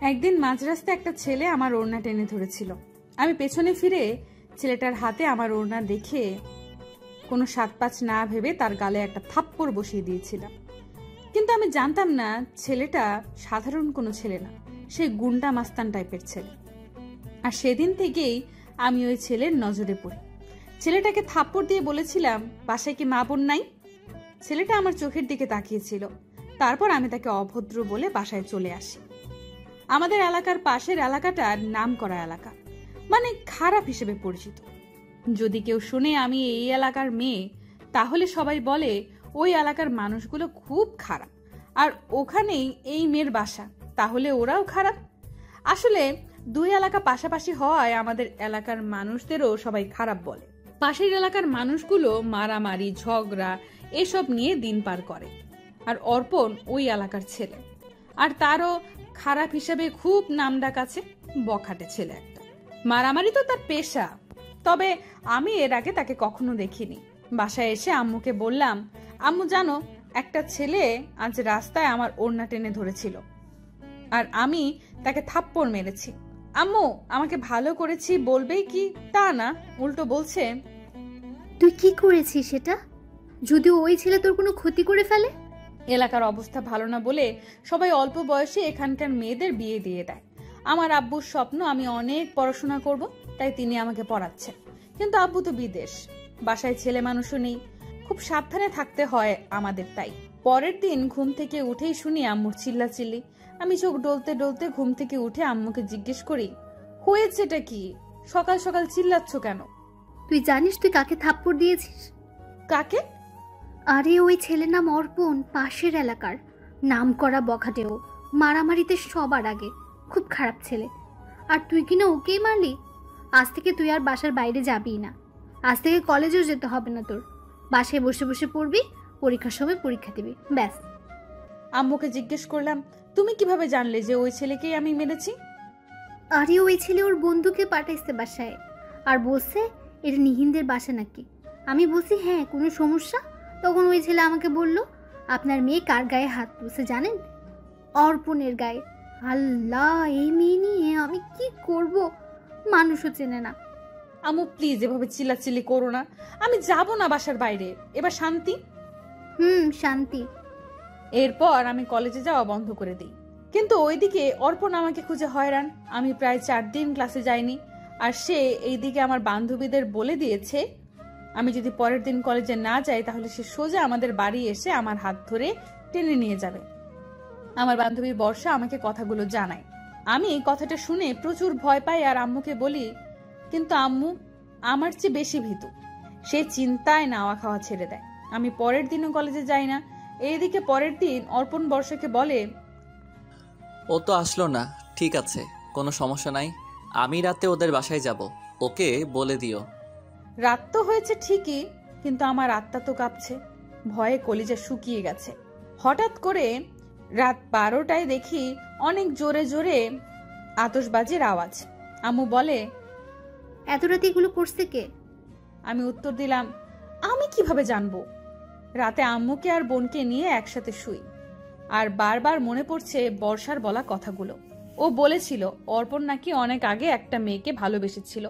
একদিন মাঝরাস্তায় একটা ছেলে আমার ওড়না টেনে ধরেছিল। আমি পেছনে ফিরে ছেলেটার হাতে আমার ওড়না দেখে কোনো সাত পাঁচ না ভেবে তার গালে একটা থাপ্পড় বসিয়ে দিয়েছিলাম। কিন্তু আমি জানতাম না ছেলেটা সাধারণ কোনো ছেলে না, সে গুন্ডা মাস্তান টাইপের ছেলে। আর সেদিন থেকেই আমি ওই ছেলের নজরে পড়ি। ছেলেটাকে থাপ্পড় দিয়ে বলেছিলাম, বাসায় কি মা বোন নাই? ছেলেটা আমার চোখের দিকে তাকিয়েছিল। তারপর আমি তাকে অভদ্র বলে বাসায় চলে আসি। আমাদের এলাকার পাশের এলাকাটা নাম করা এলাকা, মানে খারাপ হিসেবে পরিচিত। যদি কেউ শুনে আমি এই এলাকার মেয়ে, তাহলে সবাই বলে ওই এলাকার মানুষগুলো খুব খারাপ, আর ওখানেই এই মেয়ের বাসা, তাহলে ওরাও খারাপ। আসলে দুই এলাকা পাশাপাশি হওয়ায় আমাদের এলাকার মানুষদেরও সবাই খারাপ বলে। পাশের এলাকার মানুষগুলো মারামারি ঝগড়া এসব নিয়ে দিন পার করে, আর অর্পণ ওই এলাকার ছেলে, আর তারও খারাপ হিসেবে খুব নামডাক আছে। বখাটে ছেলে একটা, মারামারি তো তার পেশা। তবে আমি এর আগে তাকে কখনো দেখিনি। বাসায় এসে আম্মুকে বললাম, আম্মু জানো, একটা ছেলে আজ রাস্তায় আমার ওড়না টেনে ধরেছিল, আর আমি তাকে থাপ্পড় মেরেছি। আম্মু আমাকে ভালো করেছি বলবেই কি তা না, উল্টো বলছে, তুই কি করেছিস সেটা? যদি ওই ছেলে তোর কোনো ক্ষতি করে ফেলে? এলাকার অবস্থা ভালো না বলে সবাই অল্প বয়সে এখানকার মেয়েদের বিয়ে দিয়ে দেয়। আমার আব্বুর স্বপ্ন আমি অনেক পড়াশোনা করব, তাই তিনি আমাকে পড়াচ্ছেন। কিন্তু আব্বু তো বিদেশ, বাসায় ছেলে মানুষও নেই, খুব সাবধানে থাকতে হয় আমাদের। তাই পরের দিন ঘুম থেকে উঠেই শুনি আম্মুর চিল্লাচিল্লি। আমি চোখ ডলতে ডলতে ঘুম থেকে উঠে আম্মুকে জিজ্ঞেস করি, হয়েছেটা কি? সকাল সকাল চিল্লাচ্ছ কেন? তুই জানিস তুই কাকে থাপ্পড় দিয়েছিস? কাকে? আরে ওই ছেলের নাম অর্পণ, পাশের এলাকার নাম করা বখাটেও, মারামারিতে সবার আগে, খুব খারাপ ছেলে। আর তুই কিনা ওকেই মারলি? আজ থেকে তুই আর বাসার বাইরে যাবি না। আজ থেকে কলেজেও যেতে হবে না তোর, বাসায় বসে বসে পড়বি, পরীক্ষার সময় পরীক্ষা দিবি, ব্যাস। আম্মুকে জিজ্ঞেস করলাম, তুমি কিভাবে জানলে যে ওই ছেলেকেই আমি মেরেছি? আরে ওই ছেলে ওর বন্ধুকে পাঠাইছে বাসায়, আর বলছে এটা নিহিনদের বাসা নাকি। আমি বলছি হ্যাঁ, কোনো সমস্যা? তখন ওই ছেলে আমাকে বলল, আপনার মেয়ে কার গায়ে হাত তুলছে জানেন? অর্পণের গায়ে। আল্লাহ, এই মেয়ে নিয়ে আমি কি করব? মানুষও চেনে না। আম্মু প্লিজ এভাবে চিল্লাচিল্লি করো না, আমি যাব না বাসার বাইরে, এবার শান্তি। শান্তি। এরপর আমি কলেজে যাওয়া বন্ধ করে দিই। কিন্তু ওইদিকে অর্পণ আমাকে খুঁজে হয়রান। আমি প্রায় 4 দিন ক্লাসে যাইনি, আর সে এইদিকে আমার বান্ধবীদের বলে দিয়েছে আমি যদি পরের দিন কলেজে না যাই তাহলে সে সোজা আমাদের বাড়ি এসে আমার হাত ধরে টেনে নিয়ে যাবে। আমার বান্ধবী বর্ষা আমাকে কথাগুলো জানায়। আমি কথাটা শুনে প্রচুর ভয় পাই আর আম্মুকে বলি, কিন্তু আম্মু আমার চেয়ে বেশি ভীতু। সে চিন্তায় নাওয়া খাওয়া ছেড়ে দেয়। আমি পরের দিনও কলেজে যাই না। এইদিকে পরের দিন অর্পণ বর্ষাকে বলে, ও তো আসলো না, ঠিক আছে, কোনো সমস্যা নাই, আমি রাতে ওদের বাসায় যাব, ওকে বলে দিও। রাত তো হয়েছে ঠিকই, কিন্তু আমার আত্মা তো কাঁপছে, ভয়ে কলিজা শুকিয়ে গেছে। হঠাৎ করে রাত 12টায় দেখি অনেক জোরে জোরে আতশবাজির আওয়াজ। আম্মু বলে, এত রাতে এগুলো করছে কে? আমি উত্তর দিলাম, আমি কিভাবে জানবো? রাতে আম্মুকে আর বোনকে নিয়ে একসাথে শুই, আর বারবার মনে পড়ছে বর্ষার বলা কথাগুলো। ও বলেছিল অর্পণ নাকি অনেক আগে একটা মেয়েকে ভালোবেসেছিল,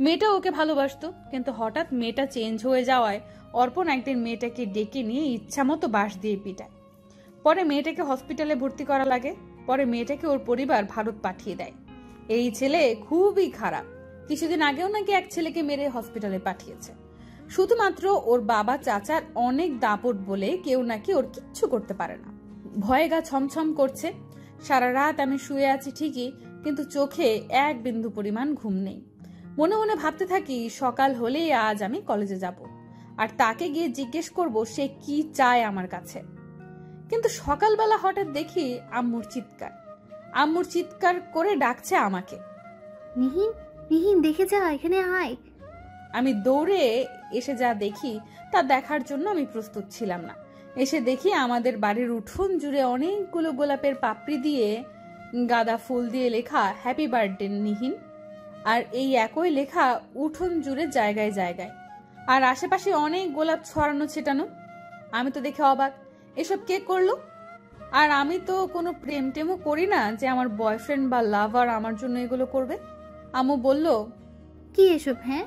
মেয়েটা ওকে ভালোবাসতো, কিন্তু হঠাৎ মেয়েটা চেঞ্জ হয়ে যাওয়ায় অর্পণ একদিন মেয়েটাকে ডেকে নিয়ে ইচ্ছামতো বাঁশ দিয়ে পিটায়। পরে মেয়েটাকে হসপিটালে ভর্তি করা লাগে। পরে মেয়েটাকে ওর পরিবার ভারত পাঠিয়ে দেয়। এই ছেলে খুবই খারাপ। কিছুদিন আগেও নাকি এক ছেলেকে মেরে হসপিটালে পাঠিয়েছে, শুধুমাত্র ওর বাবা চাচার অনেক দাপট বলে কেউ নাকি ওর কিচ্ছু করতে পারে না। ভয়ে গা ছমছম করছে। সারা রাত আমি শুয়ে আছি ঠিকই, কিন্তু চোখে এক বিন্দু পরিমাণ ঘুম নেই। মনে মনে ভাবতে থাকি সকাল হলেই আজ আমি কলেজে যাব, আর তাকে গিয়ে জিজ্ঞেস করব সে কি চায় আমার কাছে। কিন্তু সকালবেলা হঠাৎ দেখি আম্মুর চিৎকার করে ডাকছে আমাকে, নিহিন, নিহিন দেখে যা, এখানে আয়। আমি দৌড়ে এসে যা দেখি তা দেখার জন্য আমি প্রস্তুত ছিলাম না। এসে দেখি আমাদের বাড়ির উঠোন জুড়ে অনেকগুলো গোলাপের পাপড়ি দিয়ে গাঁদা ফুল দিয়ে লেখা হ্যাপি বার্থডে নিহিন, আর এই একই লেখা উঠোন জুড়ে জায়গায় জায়গায়, আর আশেপাশে অনেক গোলাপ ছড়ানো ছেটানো। আমি তো দেখে অবাক, এসব কে করলো? আর আমি তো কোনো প্রেম টেমও করি না যে আমার বয়ফ্রেন্ড বা লাভার আমার জন্য এগুলো করবে। আম্মু বলল, কি এসব? হ্যাঁ,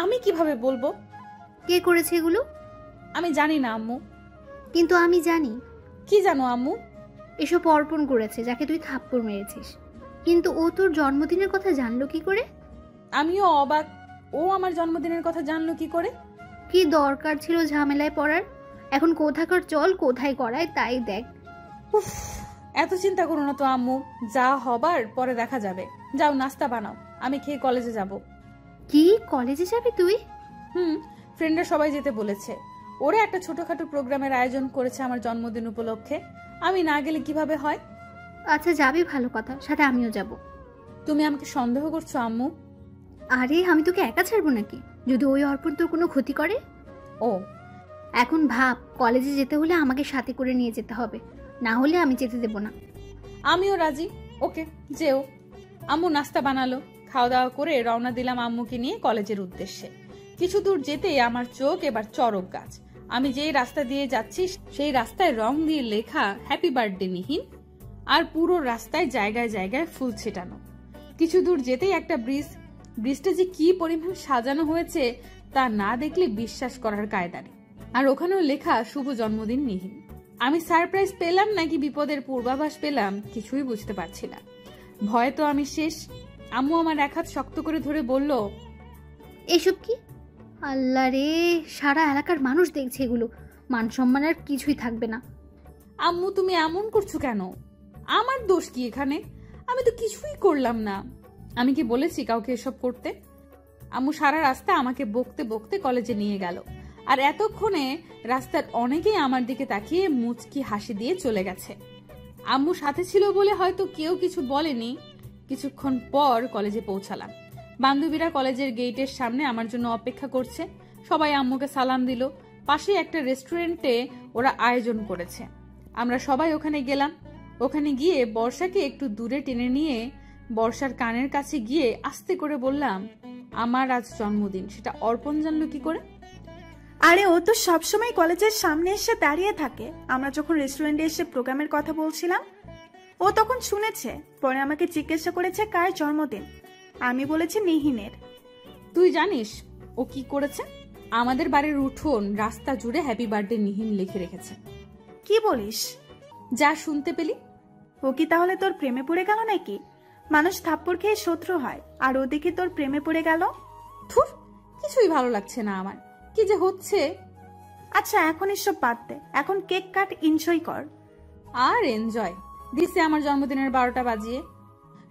আমি কিভাবে বলবো? কে করেছে এগুলো? আমি জানি না আম্মু। কিন্তু আমি জানি। কি জানো আম্মু? এসব অর্পণ করেছে, যাকে তুই থাপ্পড় মেরেছিস। কিন্তু ও তোর জন্মদিনের কথা জানলো কি করে? আমিও অবাক, ও আমার জন্মদিনের কথা জানলো কি করে? কি দরকার ছিল ঝামেলায় পড়ার? এখন কোথাকার চল, কোথায় করায় তাই দেখ। উফ, এত চিন্তা করো না তো আম্মু, যা হবার পরে দেখা যাবে। যাও নাস্তা বানাও, আমি খেয়ে কলেজে যাব। কি, কলেজে যাবি তুই? ফ্রেন্ডরা সবাই যেতে বলেছে। ওরা একটা ছোটখাটো প্রোগ্রামের আয়োজন করেছে আমার জন্মদিন উপলক্ষে। আমি না গেলে কিভাবে হয়? আচ্ছা যাবি, ভালো কথা, সাথে আমিও যাব। তুমি আমাকে সন্দেহ করছো আম্মু? আরে আমি তোকে একা ছাড়বো নাকি, যদি ওই অর্পণ তোর কোনো ক্ষতি করে? ও, এখন ভাব, কলেজে যেতে হলে আমাকে সাথে করে নিয়ে যেতে হবে, না হলে আমি যেতে দেব না। আমিও রাজি, ওকে যেও। আম্মু নাস্তা বানালো, খাওয়া দাওয়া করে রওনা দিলাম আম্মুকে নিয়ে কলেজের উদ্দেশ্যে। কিছু দূর যেতেই আমার চোখ এবার চড়ক গাছ। আমি যেই রাস্তা দিয়ে যাচ্ছি সেই রাস্তায় রং দিয়ে লেখা হ্যাপি বার্থডে নিহিন, আর পুরো রাস্তায় জায়গায় জায়গায় ফুল ছেটানো। কিছু দূর যেতেই একটা ব্রিজটা যে কি পরিমাণ সাজানো হয়েছে তা না দেখলে বিশ্বাস করার কায়দা নেই। আর ওখানেও লেখা শুভ জন্মদিন নিহিন। আমি সারপ্রাইজ পেলাম নাকি বিপদের পূর্বাভাস পেলাম কিছুই বুঝতে পারছি না। ভয়ে তো আমি শেষ। আম্মু আমার এক হাত শক্ত করে ধরে বলল, এসব কি? আল্লাহ রে, সারা এলাকার মানুষ দেখছে এগুলো, মান সম্মান আর কিছুই থাকবে না। আম্মু তুমি এমন করছো কেন? আমার দোষ কি এখানে? আমি তো কিছুই করলাম না। আমি কি বলেছি কাউকে এসব করতে? আম্মু সারা রাস্তা আমাকে বকতে বকতে কলেজে নিয়ে গেল, আর এতক্ষণে রাস্তার অনেকেই আমার দিকে তাকিয়ে মুচকি হাসি দিয়ে চলে গেছে। আম্মু সাথে ছিল বলে হয়তো কেউ কিছু বলেনি। কিছুক্ষণ পর কলেজে পৌঁছালাম। বান্ধবীরা কলেজের গেটের সামনে আমার জন্য অপেক্ষা করছে। সবাই আম্মুকে সালাম দিল। পাশে একটা রেস্টুরেন্টে ওরা আয়োজন করেছে। আমরা সবাই ওখানে গেলাম। ওখানে গিয়ে বর্ষাকে একটু দূরে টেনে নিয়ে বর্ষার কানের কাছে গিয়ে আস্তে করে বললাম, আমার আজ জন্মদিন, সেটা অর্পণ জানলো কি করে? আরে ও তো সবসময় কলেজের সামনে এসে দাঁড়িয়ে থাকে। আমরা যখন রেস্টুরেন্টে এসে প্রোগ্রামের কথা বলছিলাম, ও তখন শুনেছে। পরে আমাকে জিজ্ঞাসা করেছে কার জন্মদিন। আমি বলেছি নিহিনের। তুই জানিস ও কি করেছে? আমাদের বাড়ির উঠোন রাস্তা জুড়ে হ্যাপি বার্থডে নিহিন লিখে রেখেছে। কি বলিস? যা শুনতে পেলি। ও কি তাহলে তোর প্রেমে পড়ে গেল নাকি? মানুষ থাপ্পড় খেয়ে শত্রু হয়, আর ও দেখি তোর প্রেমে পড়ে গেল। থুর, কিছুই ভালো লাগছে না আমার, কি যে হচ্ছে। আচ্ছা এখন এসব বাদ দে, এখন কেক কাট, এনজয় কর। আর এনজয় দিছে আমার জন্মদিনের 12টা বাজিয়ে।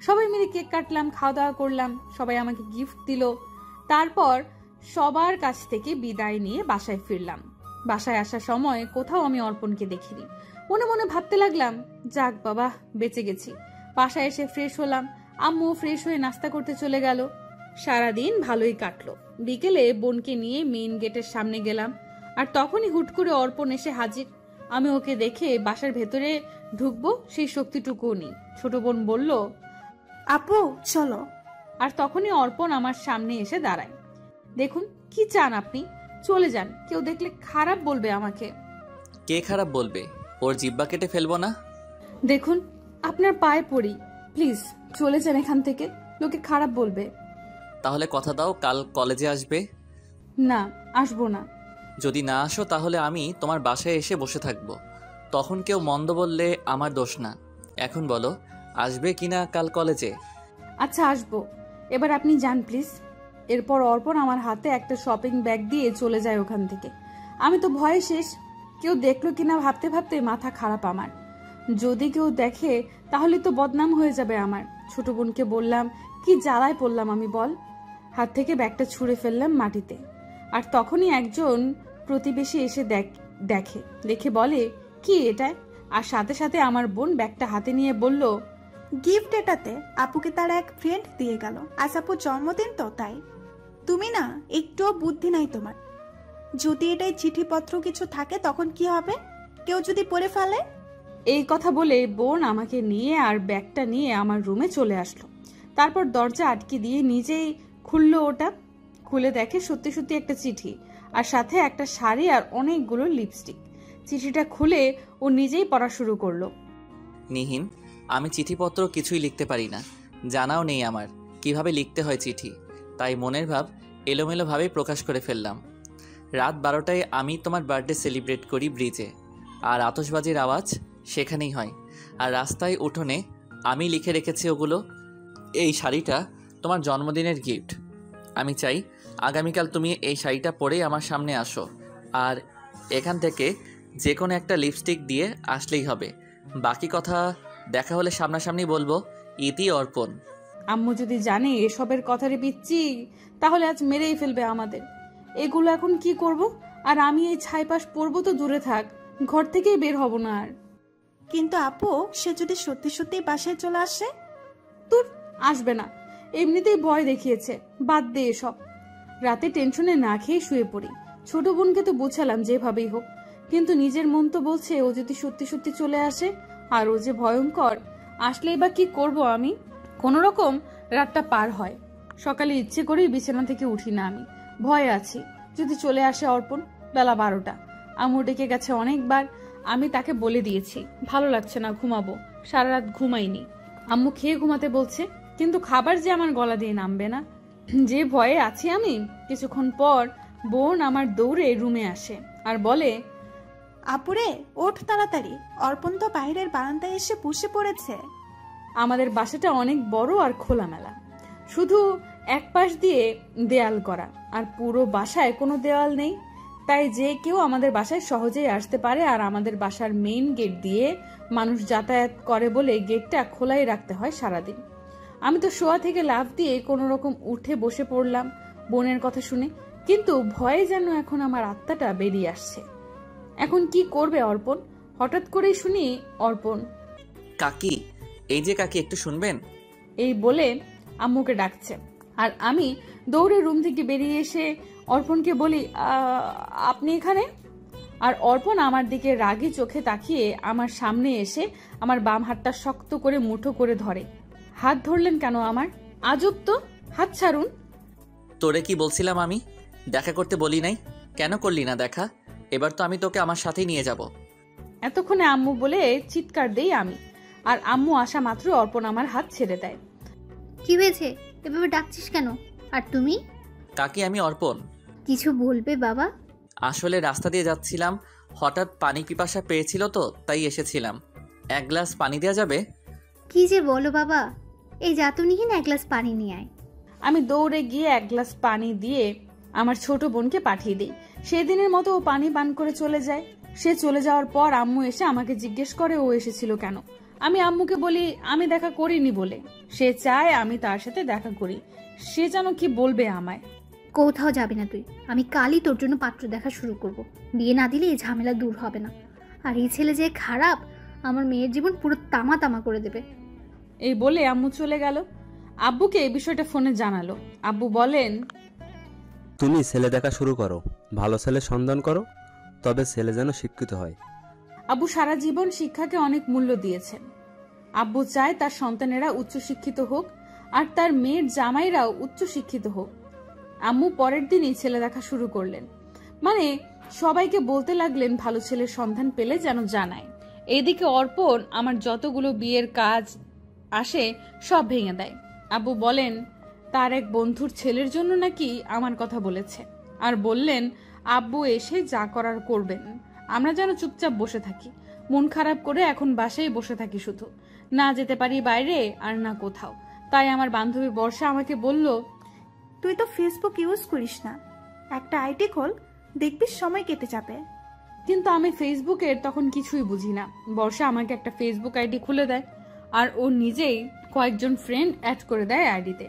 সবাই মিলে কেক কাটলাম, খাওয়া দাওয়া করলাম, সবাই আমাকে গিফট দিল। তারপর সবার কাছ থেকে বিদায় নিয়ে বাসায় ফিরলাম। বাসায় আসার সময় কোথাও আমি অর্পণকে দেখিনি। মনে মনে ভাবতে লাগলাম, যাক বাবা, বেঁচে গেছি। বাসায় এসে ফ্রেশ হলাম। আম্মু ফ্রেশ হয়ে নাস্তা করতে চলে গেল। সারাদিন ভালোই কাটলো। বিকেলে বোনকে নিয়ে মেইন গেটের সামনে গেলাম, আর তখনই হুট করে অর্পণ এসে হাজির। আমি ওকে দেখে বাসার ভেতরে ঢুকবো সেই শক্তিটুকুও নেই। ছোট বোন বলল, আপু চলো। আর তখনই অর্পণ আমার সামনে এসে দাঁড়ায়। দেখুন কি চান আপনি? চলে যান, কেউ দেখলে খারাপ বলবে আমাকে। কে খারাপ বলবে? ওর জিব্বা কেটে ফেলবো না? দেখুন আপনার পায়ে পড়ি, প্লিজ চলে যান এখান থেকে, লোকে খারাপ বলবে। তাহলে কথা দাও কাল কলেজে আসবে। না, আসবো না। যদি না আসো তাহলে আমি তোমার বাসায় এসে বসে থাকবো। তখন কেউ মন্দ বললে আমার দোষ না। এখন বলো, আসবে কিনা কাল কলেজে? আচ্ছা আসবো, এবার আপনি যান প্লিজ। এরপর অর্পণ আমার হাতে একটা শপিং ব্যাগ দিয়ে চলে যায় ওখান থেকে। আমি তো ভয়ে শেষ। কেউ দেখলো কিনা ভাবতে ভাবতে মাথা খারাপ আমার। যদি কেউ দেখে তাহলে তো বদনাম হয়ে যাবে আমার। ছোট বোনকে বললাম, কি জ্বালায় পড়লাম আমি বল। হাত থেকে ব্যাগটা ছুঁড়ে ফেললাম মাটিতে। আর তখনই একজন প্রতিবেশী এসে দেখে বলে, কি এটা? আর সাথে সাথে আমার বোন ব্যাগটা হাতে নিয়ে বলল, গিফট এটাতে আপুকে তার এক ফ্রেন্ড দিয়ে গেল। আজ আপুর জন্মদিন তো তাই। তুমি না একটুও বুদ্ধি নাই তোমার। যদি এটাই চিঠিপত্র কিছু থাকে তখন কি হবে? কেউ যদি পড়ে ফেলে? এই কথা বলে বোন আমাকে নিয়ে আর ব্যাগটা নিয়ে আমার রুমে চলে আসলো। তারপর দরজা আটকে দিয়ে নিজেই খুললো ওটা। খুলে দেখে সত্যি সত্যি একটা চিঠি, আর সাথে একটা শাড়ি আর অনেকগুলো লিপস্টিক। চিঠিটা খুলে ও নিজেই পড়া শুরু করলো। নিহিন, আমি চিঠিপত্র কিছুই লিখতে পারি না, জানাও নেই আমার কিভাবে লিখতে হয় চিঠি, তাই মনের ভাব এলোমেলোভাবে প্রকাশ করে ফেললাম। রাত 12টায় আমি তোমার বার্থডে সেলিব্রেট করি ব্রিজে, আর আতশবাজির আওয়াজ সেখানেই হয়। আর রাস্তায় উঠোনে আমি লিখে রেখেছি ওগুলো। এই শাড়িটা তোমার জন্মদিনের গিফট। আমি চাই আগামীকাল তুমি এই শাড়িটা পরেই আমার সামনে আসো, আর এখান থেকে যে কোনো একটা লিপস্টিক দিয়ে আসলেই হবে। বাকি কথা দেখা হলে সামনাসামনি বলবো। ইতি অর্পণ। আম্মু যদি জানে এসবের কথারে পিচ্ছি, তাহলে আজ মেরেই ফেলবে আমাদের। এগুলো এখন কি করব? আর আমি এই ছাইপাশ পরবো তো দূরে থাক, ঘর থেকেই বের হব না আর। কিন্তু আপু, সে যদি সত্যি সত্যি বাসায় চলে আসে? তোর আসবে না, এমনিতেই ভয় দেখিয়েছে, বাদ দে এসব। রাতে টেনশনে না খেয়ে শুয়ে পড়ি। ছোট বোনকে তো বোঝালাম যেভাবেই হোক, কিন্তু নিজের মন তো বলছে ও যদি সত্যি সত্যি চলে আসে, আর ও যে ভয়ঙ্কর, আসলেই বা কি করব আমি? কোনো রকম রাতটা পার হয়। সকালে ইচ্ছে করেই বিছানা থেকে উঠি না আমি, ভয়ে আছি যদি চলে আসে অর্পণ। বেলা 12টা, আম্মু ডেকে গেছে অনেকবার। আমি তাকে বলে দিয়েছি ভালো লাগছে না, ঘুমাবো। সারা রাত ঘুমাইনি। আম্মু খেয়ে ঘুমাতে বলছে, কিন্তু খাবার যে আমার গলা দিয়ে নামবে না, যে ভয়ে আছি আমি। কিছুক্ষণ পর বোন আমার দৌড়ে রুমে আসে আর বলে, আপুরে ওঠ তাড়াতাড়ি, অর্পণ তো বাইরের বারান্দায় এসে বসে পড়েছে। আমাদের বাসাটা অনেক বড় আর খোলামেলা, শুধু এক পাশ দিয়ে দেয়াল করা, আর পুরো বাসায় কোনো দেওয়াল নেই। তাই যে কেউ আমাদের বাসায় সহজেই আসতে পারে। আর আমাদের বাসার মেইন গেট দিয়ে মানুষ যাতায়াত করে বলে গেটটা খোলাই রাখতে হয় সারাদিন। আমি তো শোয়া থেকে লাফ দিয়ে কোনো রকম উঠে বসে পড়লাম বোনের কথা শুনে, কিন্তু ভয়ে যেন এখন আমার আত্মাটা বেরিয়ে আসছে। এখন কি করবে অর্পণ? হঠাৎ করেই শুনি অর্পণ, কাকি, এই যে কাকি, একটু শুনবেন? এই বলে আম্মুকে ডাকছে। আর আমি দৌড়ে রুম থেকে বেরিয়ে এসে অর্পণকে বলি, আপনি এখানে? আর অর্পণ আমার দিকে রাগী চোখে তাকিয়ে আমার সামনে এসে আমার বাম হাতটা শক্ত করে মুঠো করে ধরে। হাত ধরলেন কেন আমার? আজব তো, হাত ছাড়ুন। তোরে কি বলছিলাম আমি? দেখা করতে বলি নাই? কেন করলি না দেখা? এবার তো আমি তোকে আমার সাথেই নিয়ে যাব। এতক্ষণে আম্মু বলে চিৎকার দেই আমি, আর আম্মু আসা মাত্র অর্পণ আমার হাত ছেড়ে দেয়। কি হয়েছে? এভাবে ডাকছিস কেন? আর তুমি? কাকি, আমি অর্পণ। কিছু বলবে বাবা? আসলে রাস্তা দিয়ে যাচ্ছিলাম, হঠাৎ পানি পিপাসা পেয়েছিল তো তাই এসেছিলাম। এক গ্লাস পানি দেওয়া যাবে? কি যে বলো বাবা, এই যা তো নিহিন, এক গ্লাস পানি নিয়ে আয়। আমি দৌড়ে গিয়ে এক গ্লাস পানি দিয়ে আমার ছোট বোনকে পাঠিয়ে দিই। সেদিনের মতো ও পানি পান করে চলে যায়। সে চলে যাওয়ার পর আম্মু এসে আমাকে জিজ্ঞেস করে ও এসেছিল কেন। আমি আম্মুকে বলি আমি দেখা করিনি বলে। সে চায় আমি তার সাথে দেখা করি। সে যেন কি বলবে আমায়। কোথাও যাবে না তুই, আমি কালই তোর জন্য পাত্র দেখা শুরু করব। বিয়ে না দিলে এই ঝামেলা দূর হবে না। আর এই ছেলে যে খারাপ, আমার মেয়ের জীবন পুরো তামা তামা করে দেবে। এই বলে আম্মু চলে গেল। আব্বুকে এই বিষয়টা ফোনে জানালো। আব্বু বলেন, তুমি ছেলে দেখা শুরু করো, ভালো ছেলে সন্ধান করো, তবে ছেলে যেন শিক্ষিত হয়। আব্বু সারা জীবন শিক্ষাকে অনেক মূল্য দিয়েছেন। আব্বু চায় তার সন্তানেরা উচ্চশিক্ষিত হোক, আর তার মেয়ের জামাইরাও উচ্চশিক্ষিত হোক। আম্মু পরের দিনই ছেলে দেখা শুরু করলেন, মানে সবাইকে বলতে লাগলেন ভালো ছেলের সন্ধান পেলে যেন জানায়। এইদিকে অর্পণ আমার যতগুলো বিয়ের কাজ আসে সব ভেঙে দেয়। আব্বু বলেন তার এক বন্ধুর ছেলের জন্য নাকি আমার কথা বলেছে, আর বললেন আব্বু এসে যা করার করবেন, আমরা যেন চুপচাপ বসে থাকি। মন খারাপ করে এখন বাসায় বসে থাকি, শুধু না যেতে পারি বাইরে আর না কোথাও। তাই আমার বান্ধবী বর্ষা আমাকে বলল, তুই তো ফেসবুক ইউজ করিস না, একটা আইডি খোল, দেখবি সময় কেটে যাবে। কিন্তু আমি ফেসবুকের তখন কিছুই বুঝি না। বর্ষা আমাকে একটা ফেসবুক আইডি খুলে দেয়, আর ও নিজেই কয়েকজন ফ্রেন্ড অ্যাড করে দেয় আইডিতে,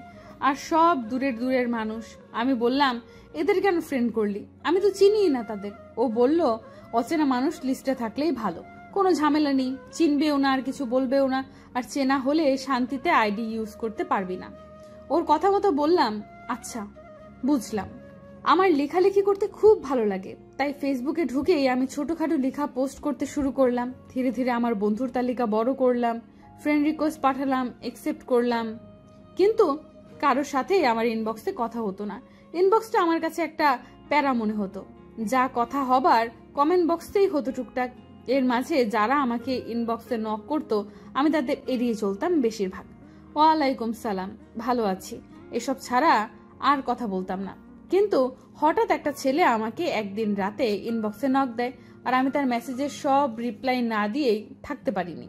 আর সব দূরের দূরের মানুষ। আমি বললাম এদের কেন ফ্রেন্ড করলি, আমি তো চিনিই না তাদের। ও বলল অচেনা মানুষ লিস্টে থাকলেই ভালো, কোনো ঝামেলা নেই, চিনবেও না আর কিছু বলবেও না, আর চেনা হলে শান্তিতে আইডি ইউজ করতে পারবি না। ওর কথা মতো বললাম আচ্ছা বুঝলাম। আমার লেখালেখি করতে খুব ভালো লাগে, তাই ফেসবুকে ঢুকেই আমি ছোটখাটো লেখা পোস্ট করতে শুরু করলাম। ধীরে ধীরে আমার বন্ধুর তালিকা বড় করলাম, ফ্রেন্ড রিকোয়েস্ট পাঠালাম, একসেপ্ট করলাম, কিন্তু কারোর সাথেই আমার ইনবক্সে কথা হতো না। ইনবক্সটা আমার কাছে একটা প্যারা মনে হতো। যা কথা হবার কমেন্ট বক্সেই হতো টুকটাক। এর মাঝে যারা আমাকে ইনবক্সে নক করতো আমি তাদের এড়িয়ে চলতাম বেশিরভাগ। ওয়ালাইকুম সালাম, ভালো আছি, এসব ছাড়া আর কথা বলতাম না। কিন্তু হঠাৎ একটা ছেলে আমাকে একদিন রাতে ইনবক্সে নক দেয়, আর আমি তার মেসেজের সব রিপ্লাই না দিয়েই থাকতে পারিনি।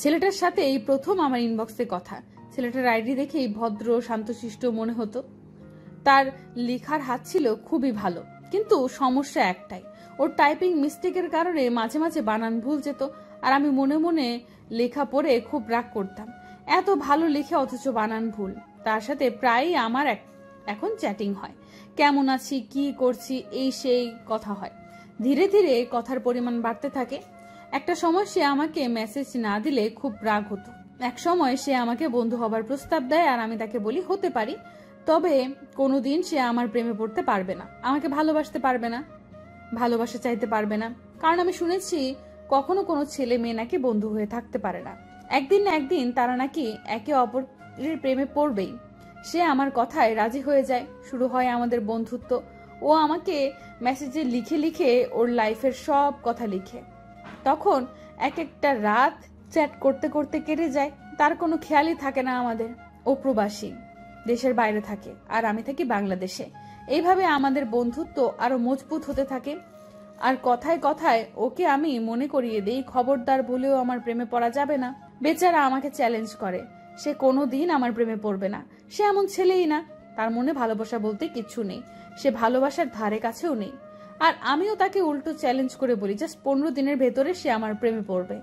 ছেলেটার সাথে এই প্রথম আমার ইনবক্সে কথা। ছেলেটার আইডি দেখেই ভদ্র শান্তশিষ্ট মনে হতো। তার লেখার হাত ছিল খুবই ভালো, কিন্তু সমস্যা একটাই, ওর টাইপিং মিস্টেকের কারণে মাঝে মাঝে বানান ভুল যেত। আর আমি মনে মনে লেখা পড়ে খুব রাগ করতাম, এত ভালো লেখে অথচ বানান ভুল। তার সাথে প্রায়ই আমার এখন চ্যাটিং হয়, কেমন আছি, কি করছি, এই সেই কথা হয়। ধীরে ধীরে কথার পরিমাণ বাড়তে থাকে। একটা সময় সে আমাকে মেসেজ না দিলে খুব রাগ হতো। এক সময় সে আমাকে বন্ধু হবার প্রস্তাব দেয়, আর আমি তাকে বলি হতে পারি, তবে কোনোদিন সে আমার প্রেমে পড়তে পারবে না, আমাকে ভালোবাসতে পারবে না, ভালোবাসা চাইতে পারবে না। কারণ আমি শুনেছি কখনো কোনো ছেলে মেয়ে নাকি বন্ধু হয়ে থাকতে পারে না, একদিন না একদিন তারা নাকি একে অপরের প্রেমে পড়বেই। সে আমার কথায় রাজি হয়ে যায়, শুরু হয় আমাদের বন্ধুত্ব। ও আমাকে মেসেজে লিখে লিখে ওর লাইফের সব কথা লিখে। তখন এক একটা রাত চ্যাট করতে করতে কেটে যায়, তার কোনো খেয়ালই থাকে না আমাদের। ও প্রবাসী, দেশের বাইরে থাকে, আর আমি থাকি বাংলাদেশে। এইভাবে আমাদের বন্ধুত্ব আরো মজবুত হতে থাকে। আর কথায় কথায় ওকে আমি মনে করিয়ে দেই, খবরদার ভুলেও আমার প্রেমে পড়া যাবে না। বেচারা আমাকে চ্যালেঞ্জ করে, সে কোনোদিন আমার প্রেমে পড়বে না, সে এমন ছেলেই না, তার মনে ভালোবাসা বলতে কিচ্ছু নেই, সে ভালোবাসার ধারে কাছেও নেই। আর আমিও তাকে উল্টো চ্যালেঞ্জ করে বলি, জাস্ট 15 দিনের ভেতরে সে আমার প্রেমে পড়বে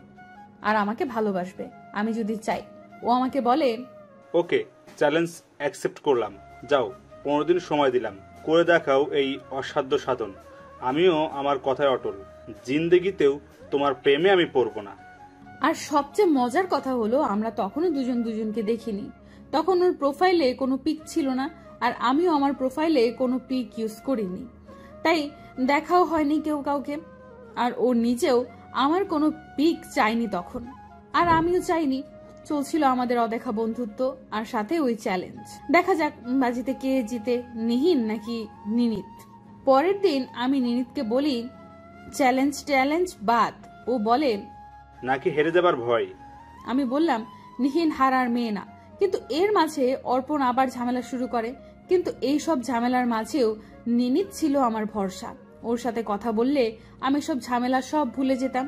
আর আমাকে ভালোবাসবে, আমি যদি চাই। ও আমাকে বলে, ওকে, চ্যালেঞ্জ অ্যাকসেপ্ট করলাম, যাও 15 দিন সময় দিলাম, করে দেখাও এই অসাধ্য সাধন। আমিও আমার কথায় অটল, জিন্দেগিতেও তোমার প্রেমে আমি পড়ব না। আর সবচেয়ে মজার কথা হলো আমরা তখনও দুজন দুজনকে দেখিনি। তখন ওর প্রোফাইলে কোনো পিক ছিল না, আর আমিও আমার প্রোফাইলে কোনো পিক ইউজ করিনি, তাই দেখাও হয়নি কেউ কাউকে। আর ও নিজেও আমার কোনো পিক চাইনি তখন, আর আমিও চাইনি। চলছিল আমাদের অদেখা বন্ধুত্ব, আর সাথে ওই চ্যালেঞ্জ। দেখা যাক বাজিতে কে জিতে, নিহিন নাকি নিনিত। পরের দিন আমি নিনিতকে বলি, চ্যালেঞ্জ বাদ। ও বলে, নাকি হেরে যাবার ভয়। আমি বললাম, নিহিন হারার মেয়ে না। কিন্তু এর মাঝে অর্পণ আবার ঝামেলা শুরু করে, কিন্তু এই সব ঝামেলার মাঝেও নিনিত ছিল আমার ভরসা। ওর সাথে কথা বললে আমি সব ঝামেলা সব ভুলে যেতাম।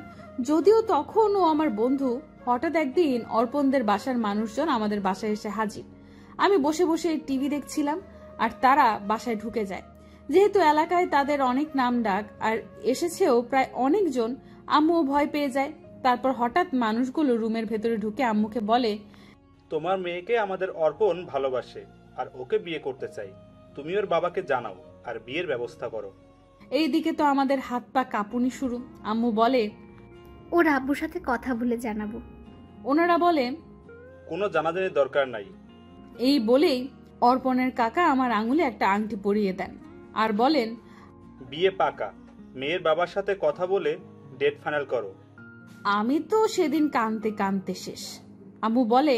যদিও তখন ও আমার বন্ধু। হঠাৎ একদিন অর্পণদের বাসার মানুষজন আমাদের বাসায় এসে হাজির। আমি বসে বসে টিভি দেখছিলাম, আর তারা বাসায় ঢুকে যায়। যেহেতু এলাকায় তাদের অনেক নাম ডাক আর এসেছেও প্রায় অনেকজন, আম্মুও ভয় পেয়ে যায়। তারপর হঠাৎ মানুষগুলো রুমের ভেতরে ঢুকে আম্মুকে বলে, তোমার মেয়েকে আমাদের অর্পণ ভালোবাসে আর ওকে বিয়ে করতে চাই, তুমি ওর বাবাকে জানাও আর বিয়ের ব্যবস্থা করো। এইদিকে তো আমাদের হাত পা কাঁপুনি শুরু। আম্মু বলে, ওর আব্বুর সাথে কথা বলে জানাবো। ওনারা বলে, কোনো জানাজানির দরকার নাই। এই বলেই অর্পণের কাকা আমার আঙুলে একটা আংটি পরিয়ে দেন আর বলেন, বিয়ে পাকা, মেয়ের বাবার সাথে কথা বলে ডেট ফাইনাল করো। আমি তো সেদিন কাঁদতে কাঁদতে শেষ। আম্মু বলে,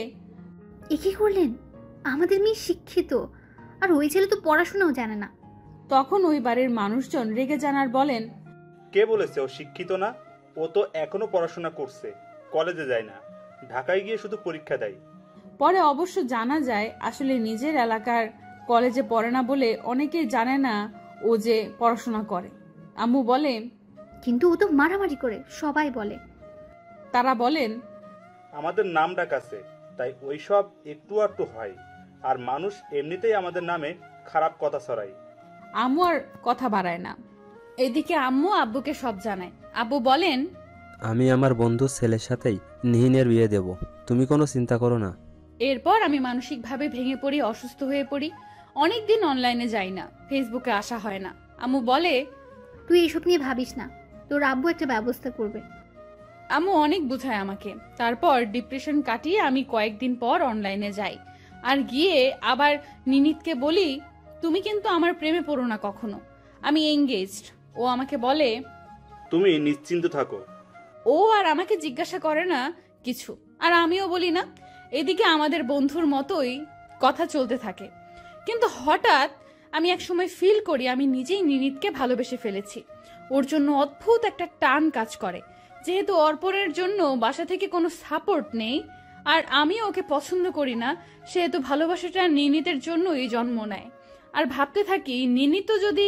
এ কি করলেন? আমাদের মেয়ে শিক্ষিত, আর ওই ছেলে তো পড়াশোনাও জানে না। তখন ওই বাড়ির মানুষজন রেগে জানার বলেন, কে বলেছে ও শিক্ষিত না? ও তো এখনো পড়াশোনা করছে, কলেজে যায় না, ঢাকায় গিয়ে শুধু পরীক্ষা দেয়। পরে অবশ্য জানা যায় আসলে নিজের এলাকার কলেজে পড়ে না বলে অনেকেই জানে না ও যে পড়াশোনা করে। আম্মু বলে, কিন্তু ও তো মারামারি করে, সবাই বলে। তারা বলেন, আমাদের নাম ডাক আছে, তাই ওই সব একটু আধটু হয়, আর মানুষ এমনিতেই আমাদের নামে খারাপ কথা ছড়ায়। আম্মু আর কথা বাড়ায় না। এদিকে আম্মু আব্বুকে সব জানায়। আব্বু বলেন, আমি আমার বন্ধুর ছেলের সাথেই নিহিনের বিয়ে দেব, তুমি কোনো চিন্তা করো না। এরপর আমি মানসিকভাবে ভেঙে পড়ি, অসুস্থ হয়ে পড়ি। অনেকদিন অনলাইনে যাই না, ফেসবুকে আসা হয় না। আম্মু বলে, তুই এসব নিয়ে ভাবিস না, তোর আব্বু একটা ব্যবস্থা করবে। আম্মু অনেক বুঝায় আমাকে। তারপর ডিপ্রেশন কাটিয়ে আমি কয়েকদিন পর অনলাইনে যাই, আর গিয়ে আবার নিনিতকে বলি, তুমি কিন্তু আমার প্রেমে পড়ো না কখনো, আমি এঙ্গেজড। ও আমাকে বলে, তুমি নিশ্চিন্ত থাকো। ও আর আমাকে জিজ্ঞাসা করে না কিছু, আর আমিও বলি না। এদিকে আমাদের বন্ধুর মতোই কথা চলতে থাকে। কিন্তু হঠাৎ আমি একসময় ফিল করি আমি নিজেই নিনিতকে ভালোবেসে ফেলেছি। ওর জন্য অদ্ভুত একটা টান কাজ করে। যেহেতু অর্পণের জন্য বাসা থেকে কোনো সাপোর্ট নেই আর আমিও ওকে পছন্দ করি না, সেহেতু ভালোবাসাটা নিনিতের জন্যই জন্ম নেয়। আর ভাবতে থাকি নিনিত যদি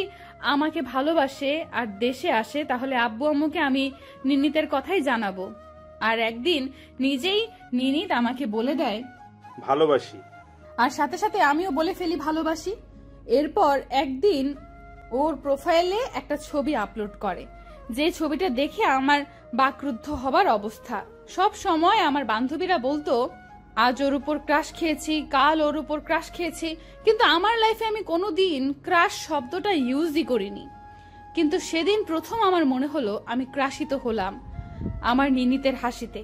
আমাকে ভালোবাসে আর দেশে আসে তাহলে আব্বু আম্মুকে আমি নিনিতের কথাই জানাবো। আর একদিন নিজেই নিনিত আমাকে বলে দেয় ভালোবাসি, আর সাথে সাথে আমিও বলে ফেলি ভালোবাসি। এরপর একদিন ওর প্রোফাইলে একটা ছবি আপলোড করে, যে ছবিটা দেখে আমার বাকরুদ্ধ হবার অবস্থা। সব সময় আমার বান্ধবীরা বলতো আজ ওর উপর ক্রাশ খেয়েছি, কাল ওর উপর ক্রাশ খেয়েছি, কিন্তু আমার লাইফে আমি কোনোদিন ক্রাশ শব্দটা ইউজই করিনি। কিন্তু সেদিন প্রথম আমার মনে হলো আমি ক্রাশিত হলাম আমার নিনিতের হাসিতে।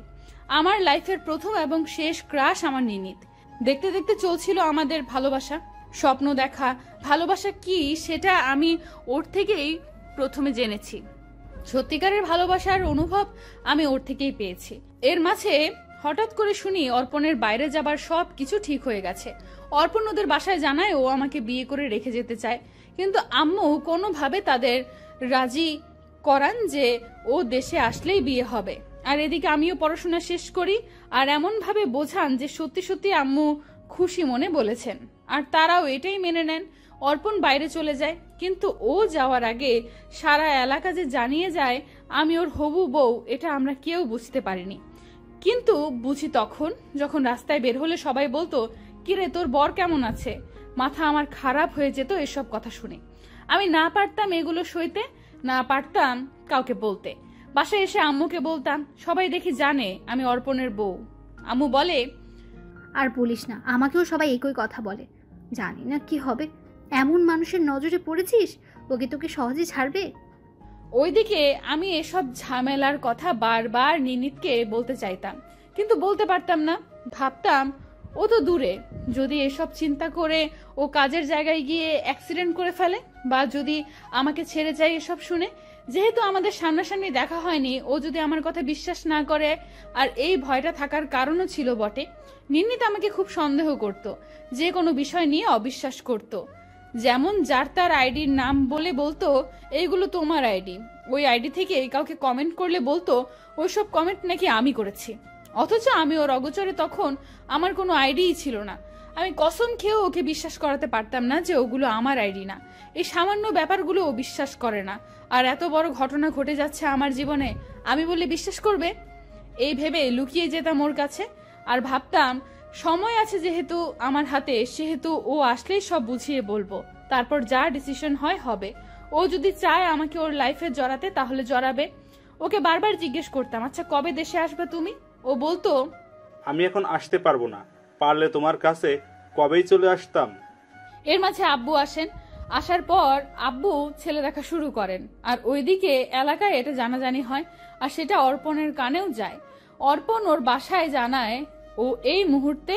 আমার লাইফের প্রথম এবং শেষ ক্রাশ আমার নিনিত। দেখতে দেখতে চলছিল আমাদের ভালোবাসা, স্বপ্ন দেখা। ভালোবাসা কি সেটা আমি ওর থেকেই প্রথমে জেনেছি। সত্যিকারের ভালোবাসার অনুভব আমি ওর থেকেই পেয়েছি। এর মাঝে হঠাৎ করে শুনি অর্পণের বাইরে যাবার সব কিছু ঠিক হয়ে গেছে। অর্পণ ওদের বাসায় জানায় ও আমাকে বিয়ে করে রেখে যেতে চায়, কিন্তু আম্মু কোনোভাবে তাদের রাজি করান যে ও দেশে আসলেই বিয়ে হবে। আর এদিকে আমিও পড়াশোনা শেষ করি আর এমনভাবে বোঝান যে সত্যি সত্যি আম্মু খুশি মনে বলেছেন, আর তারাও এটাই মেনে নেন। অর্পণ বাইরে চলে যায়, কিন্তু ও যাওয়ার আগে সারা এলাকা যে জানিয়ে যায় আমি ওর হবু বউ, এটা আমরা কেউ বুঝতে পারিনি। কিন্তু বুঝি তখন যখন রাস্তায় বের হলে সবাই বলতো কিরে তোর বর কেমন আছে। মাথা আমার খারাপ হয়ে যেত এসব কথা শুনে। আমি না পারতাম এগুলো সইতে, না পারতাম কাউকে বলতে। বাসায় এসে আম্মুকে বলতাম, সবাই দেখি জানে আমি অর্পণের বউ। আম্মু বলে আর বলিস না, আমাকেও সবাই একই কথা বলে। জানি না কি হবে, এমন মানুষের নজরে পড়েছিস, ওকে তোকে সহজে ছাড়বে। ওইদিকে আমি এসব ঝামেলার কথা বারবার নিনিতকে বলতে চাইতাম, কিন্তু বলতে পারতাম না। ভাবতাম ও তো দূরে, যদি এসব চিন্তা করে ও কাজের জায়গায় গিয়ে অ্যাক্সিডেন্ট করে ফেলে, বা যদি আমাকে ছেড়ে যায় এসব শুনে। যেহেতু আমাদের সামনাসামনি দেখা হয়নি, ও যদি আমার কথা বিশ্বাস না করে, আর এই ভয়টা থাকার কারণও ছিল বটে। নিনিত আমাকে খুব সন্দেহ করত, যে কোনো বিষয় নিয়ে অবিশ্বাস করত। যেমন যার তার আইডির নাম বলে বলতো এইগুলো তোমার আইডি, ওই আইডি থেকে কাউকে কমেন্ট করলে বলতো ওইসব কমেন্ট নাকি আমি করেছি। অথচ আমি ওর অগোচরে তখন আমার কোনো আইডিই ছিল না। আমি কসম খেয়েও ওকে বিশ্বাস করাতে পারতাম না যে ওগুলো আমার আইডি না। এই সামান্য ব্যাপারগুলো ও বিশ্বাস করে না, আর এত বড় ঘটনা ঘটে যাচ্ছে আমার জীবনে, আমি বললে বিশ্বাস করবে? এই ভেবে লুকিয়ে যেতাম ওর কাছে, আর ভাবতাম সময় আছে যেহেতু আমার হাতে, সেহেতু ও আসলেই সব বুঝিয়ে বলবো, তারপর যা ডিসিশন হয় হবে। ও যদি চায় আমাকে ওর লাইফে জড়াতে তাহলে জড়াবে। ওকে বারবার জিজ্ঞেস করতাম, আচ্ছা কবে দেশে আসবে তুমি? ও বলতো আমি এখন আসতে পারবো না, পারলে তোমার কাছে কবেই চলে আসতাম। এর মাঝে আব্বু আসেন। আসার পর আব্বু ছেলে দেখা শুরু করেন, আর ওইদিকে এলাকায় এটা জানাজানি হয়, আর সেটা অর্পণের কানেও যায়। অর্পণ ওর বাসায় জানায় ও এই মুহূর্তে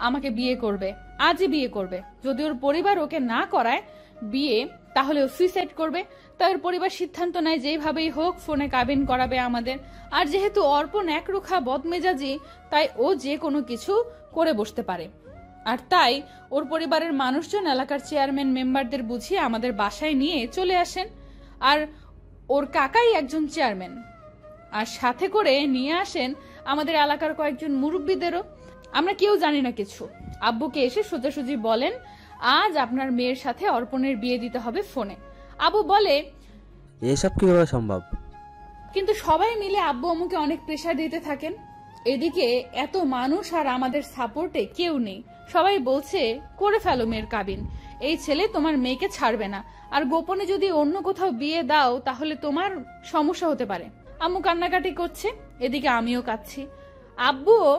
আমাকে বিয়ে করবে, আজই বিয়ে করবে। যদি ওর পরিবার ওকে না করায় বিয়ে, তাহলে ও সুইসাইড করবে। তাই ওর পরিবার সিদ্ধান্ত নেয় যেভাবেই হোক ফোনে কাবিন করাবে আমাদের। আর যেহেতু অর্পণ একরোখা বদমেজাজি, তাই ও যে কোনো কিছু করে বসতে পারে। আর তাই ওর পরিবারের মানুষজন এলাকার চেয়ারম্যান মেম্বারদের বুঝিয়ে আমাদের বাসায় নিয়ে চলে আসেন। আর ওর কাকাই একজন চেয়ারম্যান, আর সাথে করে নিয়ে আসেন আমাদের এলাকার কয়েকজন মুরব্বীদেরও। আমরা কেউ জানি না কিছু। আব্বুকে এসে সোজাসুজি বলেন আজ আপনার মেয়ের সাথে অর্পণের বিয়ে দিতে হবে ফোনে। আব্বু বলে এসব কিভাবে সম্ভব? কিন্তু সবাই মিলে আব্বু আম্মুকে অনেক প্রেসার দিতে থাকেন। এদিকে এত মানুষ আর আমাদের সাপোর্টে কেউ নেই। সবাই বলছে করে ফেলো মেয়ের কাবিন, এই ছেলে তোমার মেয়েকে ছাড়বে না, আর গোপনে যদি অন্য কোথাও বিয়ে দাও তাহলে তোমার সমস্যা হতে পারে। আম্মু কান্নাকাটি করছে, এদিকে আমিও কাঁদছি। আব্বুও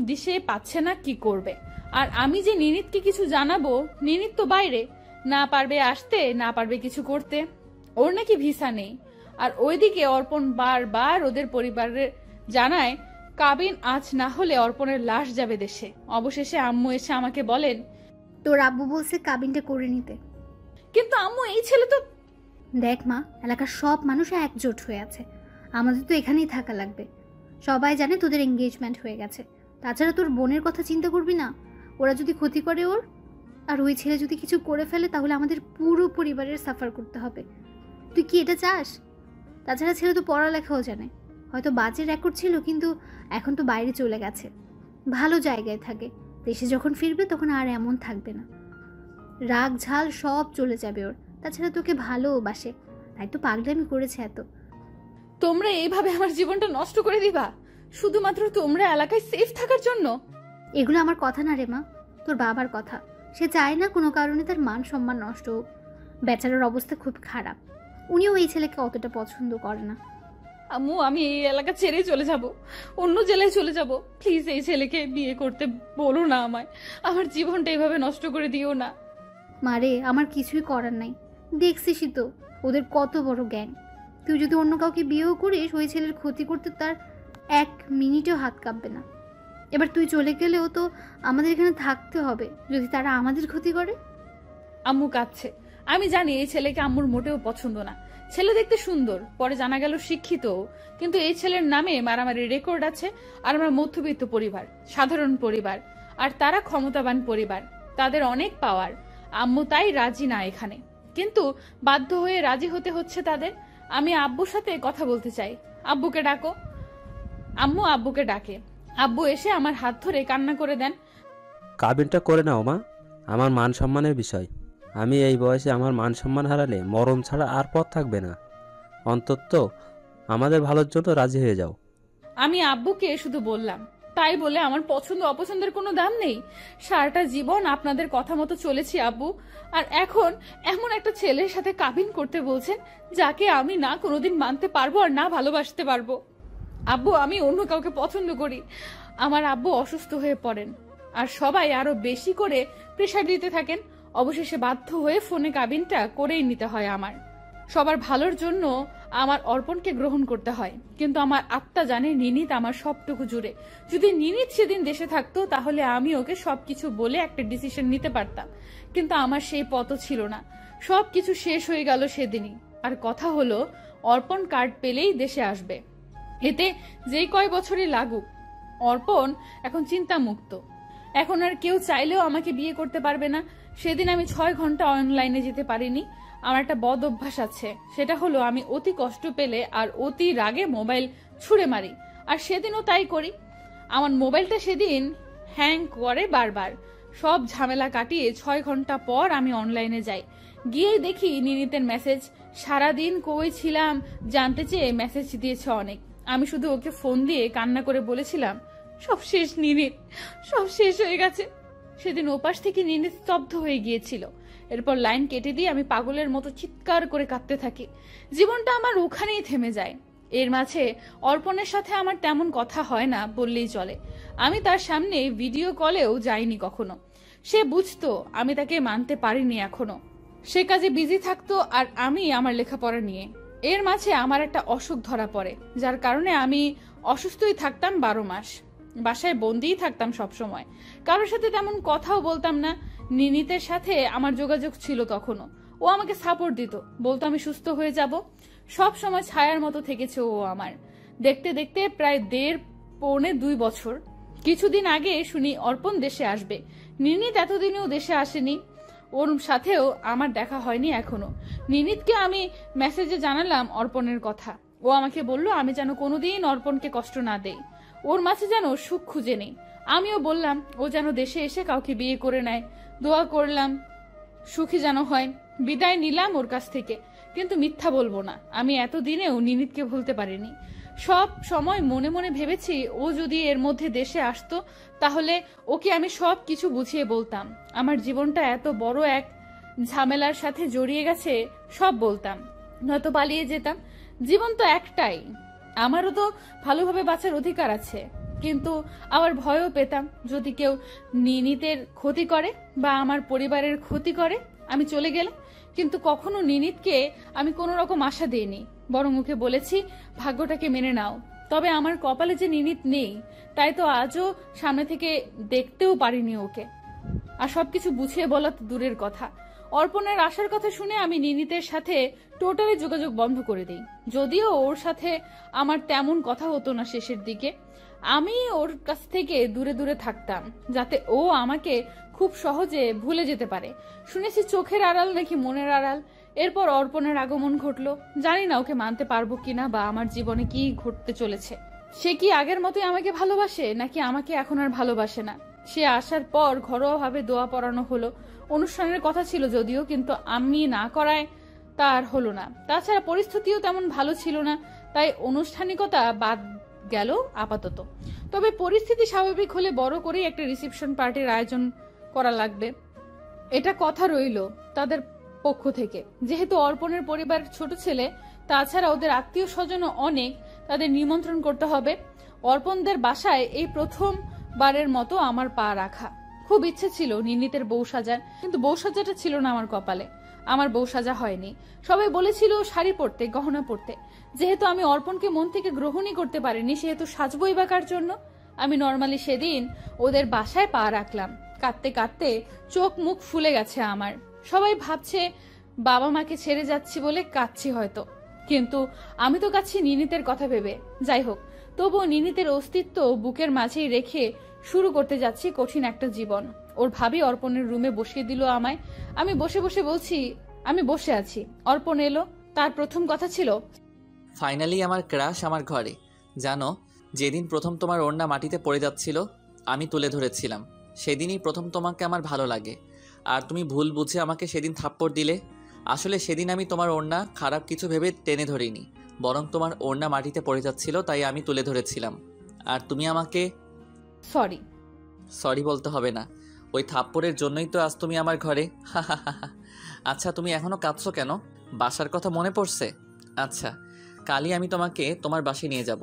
দিশে পাচ্ছে না কি করবে। আর আমি যে নিনিতকে কিছু জানাবো, নিনিত তো বাইরে, না পারবে আসতে, না পারবে কিছু করতে। ওর নাকি ভিসা নেই। আর ওইদিকে অর্পণ বারবার ওদের পরিবারের জানায় কাবিন আজ না হলে অর্পণের লাশ যাবে দেশে। অবশেষে আম্মু এসে আমাকে বলেন তোর আব্বু বলছে কাবিনটা করে নিতে। কিন্তু আম্মু এই ছেলে তো। দেখ মা, এলাকার সব মানুষ একজোট হয়ে আছে, আমাদের তো এখানেই থাকা লাগবে। সবাই জানে তোদের এঙ্গেজমেন্ট হয়ে গেছে। তাছাড়া তোর বোনের কথা চিন্তা করবি না, ওরা যদি ক্ষতি করে ওর, আর ওই ছেলে যদি কিছু করে ফেলে তাহলে আমাদের পুরো পরিবারের সাফার করতে হবে। তুই কি এটা চাস? তাছাড়া ছেলে তো পড়ালেখাও জানে, হয়তো বাজে রেকর্ড ছিল, কিন্তু এখন তো বাইরে চলে গেছে, ভালো জায়গায় থাকে। দেশে যখন ফিরবে তখন আর এমন থাকবে না, রাগ ঝাল সব চলে যাবে ওর। তাছাড়া তোকে ভালোবাসে, তাই তো পাগলামি করেছে এত। তোমরা এইভাবে আমার জীবনটা নষ্ট করে দিবা শুধুমাত্র তোমরা এলাকায় সেফ থাকার জন্য? এগুলো আমার কথা না রে মা, তোর বাবার কথা। সে চায় না কোনো কারণে তার মান সম্মান নষ্ট হোক। বেচারার অবস্থা খুব খারাপ, উনিও এই ছেলেকে অতটা পছন্দ করে না। আম্মু, আমি এই এলাকা ছেড়ে চলে যাব, অন্য জেলায় চলে যাব। প্লিজ এই ছেলেকে বিয়ে করতে বলো না আমায়, আমার জীবনটা এইভাবে নষ্ট করে দিও না। মারে, আমার কিছুই করার নাই, দেখছিসই তো ওদের কত বড় গ্যাং। তুই যদি অন্য কাউকে বিয়েও করিস, ওই ছেলের ক্ষতি করতে তার 1 মিনিটও হাত কাঁপবে না। এবার তুই চলে গেলেও তো আমাদের এখানে থাকতে হবে, যদি তারা আমাদের ক্ষতি করে। আম্মু কাঁদছে। আমি জানি এই ছেলেকে আম্মুর মোটেও পছন্দ না। ছেলে দেখতে সুন্দর, পরে জানা গেল শিক্ষিত, কিন্তু এই ছেলের নামে মারামারি রেকর্ড আছে। আর আমরা মধ্যবিত্ত পরিবার, সাধারণ পরিবার, আর তারা ক্ষমতাবান পরিবার, তাদের অনেক পাওয়ার। আম্মু তাই রাজি না এখানে, কিন্তু বাধ্য হয়ে রাজি হতে হচ্ছে তাদের। আমি আব্বুর সাথে কথা বলতে চাই। আব্বুকে ডাকো। আম্মু আব্বুকে ডাকে। আব্বু এসে আমার হাত ধরে কান্না করে দেন। কাবিনটা করে নাও মা, আমার মান সম্মানের বিষয়। আমি এই বয়সে আমার মান সম্মান হারালে মরণ ছাড়া আর পথ থাকবে না। অন্তত আমাদের ভালোর জন্য রাজি হয়ে যাও। আমি আব্বুকে শুধু বললাম, তাই বলে আমার পছন্দ অপছন্দের কোনো দাম নেই। সারাটা জীবন আপনাদের কথা মতো চলেছি আব্বু, আর এখন এমন একটা ছেলের সাথে কাবিন করতে বলছেন যাকে আমি না কোনোদিন মানতে পারবো আর না ভালোবাসতে পারবো। আব্বু, আমি অন্য কাউকে পছন্দ করি। আমার আব্বু অসুস্থ হয়ে পড়েন, আর সবাই আরো বেশি করে প্রেশার দিতে থাকেন। অবশেষে বাধ্য হয়ে ফোনে কাবিনটা করেই নিতে হয় আমার। সবার ভালোর জন্য আমার অর্পণকে গ্রহণ করতে হয়, কিন্তু আমার আত্মা জানে নিনিত আমার সবটুকু জুড়ে। যদি নিনিত সেদিন দেশে থাকতো তাহলে আমি ওকে সবকিছু বলে একটা ডিসিশন নিতে পারতাম, কিন্তু আমার সেই পথও ছিল না। সবকিছু শেষ হয়ে গেল সেদিনই। আর কথা হলো অর্পণ কার্ড পেলেই দেশে আসবে, এতে যেই কয় বছরই লাগুক। অর্পণ এখন চিন্তামুক্ত, এখন আর কেউ চাইলেও আমাকে বিয়ে করতে পারবে না। সেদিন আমি 6 ঘন্টা অনলাইনে যেতে পারিনি। আমার একটা বদ অভ্যাস আছে, সেটা হলো আমি অতি কষ্ট পেলে আর অতি রাগে মোবাইল ছুঁড়ে মারি, আর সেদিনও তাই করি। আমার মোবাইলটা সেদিন হ্যাং করে বারবার। সব ঝামেলা কাটিয়ে 6 ঘন্টা পর আমি অনলাইনে যাই। গিয়ে দেখি নিনিতের মেসেজ। সারাদিন কই ছিলাম জানতে চেয়ে মেসেজ দিয়েছে অনেক। আমি শুধু ওকে ফোন দিয়ে কান্না করে বলেছিলাম, সব শেষ নিনিত, সব শেষ হয়ে গেছে। সেদিন ওপাশ থেকে নিনিত স্তব্ধ হয়ে গিয়েছিল। এরপর লাইন কেটে দিয়ে আমি পাগলের মতো চিৎকার করে কাঁদতে থাকি। জীবনটা আমার ওখানেই থেমে যায়। এর মাঝে অর্পণের সাথে আমার তেমন কথা হয় না বললেই চলে। আমি তার সামনে ভিডিও কলেও যাইনি কখনো। সে বুঝতো আমি তাকে মানতে পারিনি এখনো। সে কাজে বিজি থাকতো আর আমি আমার লেখাপড়া নিয়ে। এর মাঝে আমার একটা অসুখ ধরা পড়ে, যার কারণে আমি অসুস্থই থাকতাম 12 মাস। বাসায় বন্দিই থাকতাম সব সময়, কারোর সাথে তেমন কথাও বলতাম না। নিনিতের সাথে আমার যোগাযোগ ছিল তখনও। ও আমাকে সাপোর্ট দিত, বলতো আমি সুস্থ হয়ে যাব। সব সময় ছায়ার মতো থেকেছে ও আমার। দেখতে দেখতে প্রায় 1.5-2 বছর। কিছুদিন আগে শুনি অর্পণ দেশে আসবে। নিনিত এতদিনেও দেশে আসেনি, ওর সাথেও আমার দেখা হয়নি এখনো। নিনিতকে আমি মেসেজে জানালাম অর্পণের কথা। ও আমাকে বলল আমি যেন কোনোদিন অর্পণকে কষ্ট না দেই, ওর মাঝে যেন সুখ খুঁজে নেই। আমিও বললাম ও যেন দেশে এসে কাউকে বিয়ে করে নেয়। দোয়া করলাম সুখী যেন হয়। বিদায় নিলাম ওর কাছ থেকে, কিন্তু মিথ্যা বলবো না, আমি এতদিনেও নিনিতকে ভুলতে পারিনি। সব সময় মনে মনে ভেবেছি ও যদি এর মধ্যে দেশে আসতো তাহলে ওকে আমি সব কিছু বুঝিয়ে বলতাম। আমার জীবনটা এত বড় এক ঝামেলার সাথে জড়িয়ে গেছে, সব বলতাম, নয়তো পালিয়ে যেতাম। জীবন তো একটাই, আমারও তো ভালোভাবে বাঁচার অধিকার আছে। কিন্তু আবার ভয়ও পেতাম যদি কেউ নিনিতের ক্ষতি করে বা আমার পরিবারের ক্ষতি করে আমি চলে গেলে। কিন্তু কখনো নিনিতকে আমি কোনো রকম আশা দিইনি, বরং ওকে বলেছি ভাগ্যটাকে মেনে নাও। তবে আমার কপালে যে নিনিত নেই, তাই তো আজও সামনে থেকে দেখতেও পারিনি ওকে। আর সবকিছু বুঝিয়ে বলা তো দূরের কথা। অর্পণের আসার কথা শুনে আমি নিনিতের সাথে টোটালি যোগাযোগ বন্ধ করে দিই। যদিও ওর সাথে আমার তেমন কথা হতো না শেষের দিকে, আমি ওর কাছ থেকে দূরে দূরে থাকতাম যাতে ও আমাকে খুব সহজে ভুলে যেতে পারে। শুনেছি চোখের আড়াল নাকি মনের আড়াল, এরপর অর্পণের আগমন ঘটলো। জানি না ওকে মানতে পারবো কিনা বা আমার জীবনে কি ঘটতে চলেছে। সে কি আগের মতোই আমাকে ভালোবাসে নাকি আমাকে এখন আর ভালোবাসে না। সে আসার পর ঘরোয়াভাবে দোয়া পড়ানো হলো। অনুষ্ঠানের কথা ছিল যদিও, কিন্তু আমি না করায় তা আর হলো না। তাছাড়া পরিস্থিতিও তেমন ভালো ছিল না, তাই আনুষ্ঠানিকতা বাদ গেল আপাতত। তবে পরিস্থিতি স্বাভাবিক হলে বড় করেই একটা রিসেপশন পার্টির আয়োজন করা লাগবে, এটা কথা রইল তাদের পক্ষ থেকে। যেহেতু অর্পণের পরিবার ছোট ছেলে, তাছাড়া ওদের আত্মীয় স্বজনও অনেক, তাদের নিমন্ত্রণ করতে হবে। অর্পণদের বাসায় এই প্রথমবারের মতো আমার পা রাখা। খুব ইচ্ছে ছিল নির্নীতের বউ সাজার, কিন্তু বউ সাজাটা ছিল না আমার কপালে। আমার বউ সাজা হয়নি। সবাই বলেছিল শাড়ি পরতে, গহনা পরতে। যেহেতু আমি অর্পণকে মন থেকে গ্রহণই করতে পারিনি, সেহেতু সাজবই বা কার জন্য। আমি নর্মালি সেদিন ওদের বাসায় পা রাখলাম। কাঁদতে কাঁদতে চোখ মুখ ফুলে গেছে আমার। সবাই ভাবছে বাবা মাকে ছেড়ে যাচ্ছি বলে কাঁদছি হয়তো, কিন্তু আমি তো কাঁদছি নির্নীতের কথা ভেবে। যাই হোক, তবুও নির্নীতের অস্তিত্ব বুকের মাঝেই রেখে শুরু করতে যাচ্ছি কঠিন একটা জীবন। ওর ভাবি অর্পণের রুমে বসিয়ে দিল আমায়। আমি বসে বসে বলছি আমি বসে আছি। অর্পণ এলো। তার প্রথম কথা ছিল, ফাইনালি আমার ক্রাশ আমার ঘরে। জানো, যেদিন প্রথম তোমার ওড়না মাটিতে পড়ে যাচ্ছিল আমি তুলে ধরেছিলাম, সেদিনই প্রথম তোমাকে আমার ভালো লাগে। আর তুমি ভুল বুঝে আমাকে সেদিন থাপ্পড় দিলে। আসলে সেদিন আমি তোমার ওড়না খারাপ কিছু ভেবে টেনে ধরিনি, বরং তোমার ওড়না মাটিতে পড়ে যাচ্ছিল তাই আমি তুলে ধরেছিলাম। আর তুমি আমাকে সরি। সরি বলতে হবে না, ওই থাপ্পড়ের জন্যই তো আজ তুমি আমার ঘরে। আচ্ছা, তুমি এখনো কাঁদছো কেন? বাসার কথা মনে পড়ছে? আচ্ছা, কালই আমি তোমাকে তোমার বাসায় নিয়ে যাব।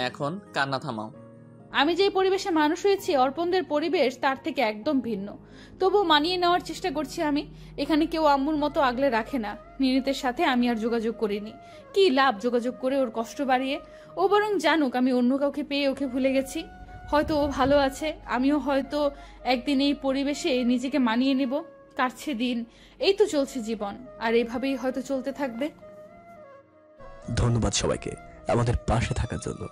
এখন কান্না থামাও। আমি যে পরিবেশে মানুষ হয়েছি, অর্পণদের পরিবেশ তার থেকে একদম ভিন্ন। তবু মানিয়ে নেওয়ার চেষ্টা করছি আমি। এখানে কেউ আম্মুর মতো আগলে রাখে না। নির্নীতের সাথে আমি আর যোগাযোগ করিনি। কি লাভ যোগাযোগ করে ওর কষ্ট বাড়িয়ে? ও বরং জানুক আমি অন্য কাউকে পেয়ে ওকে ভুলে গেছি। হয়তো ও ভালো আছে, আমিও হয়তো একদিন এই পরিবেশে নিজেকে মানিয়ে নেব। কাটছে দিন, এই তো চলছে জীবন, আর এভাবেই হয়তো চলতে থাকবে। ধন্যবাদ সবাইকে আমাদের পাশে থাকার জন্য।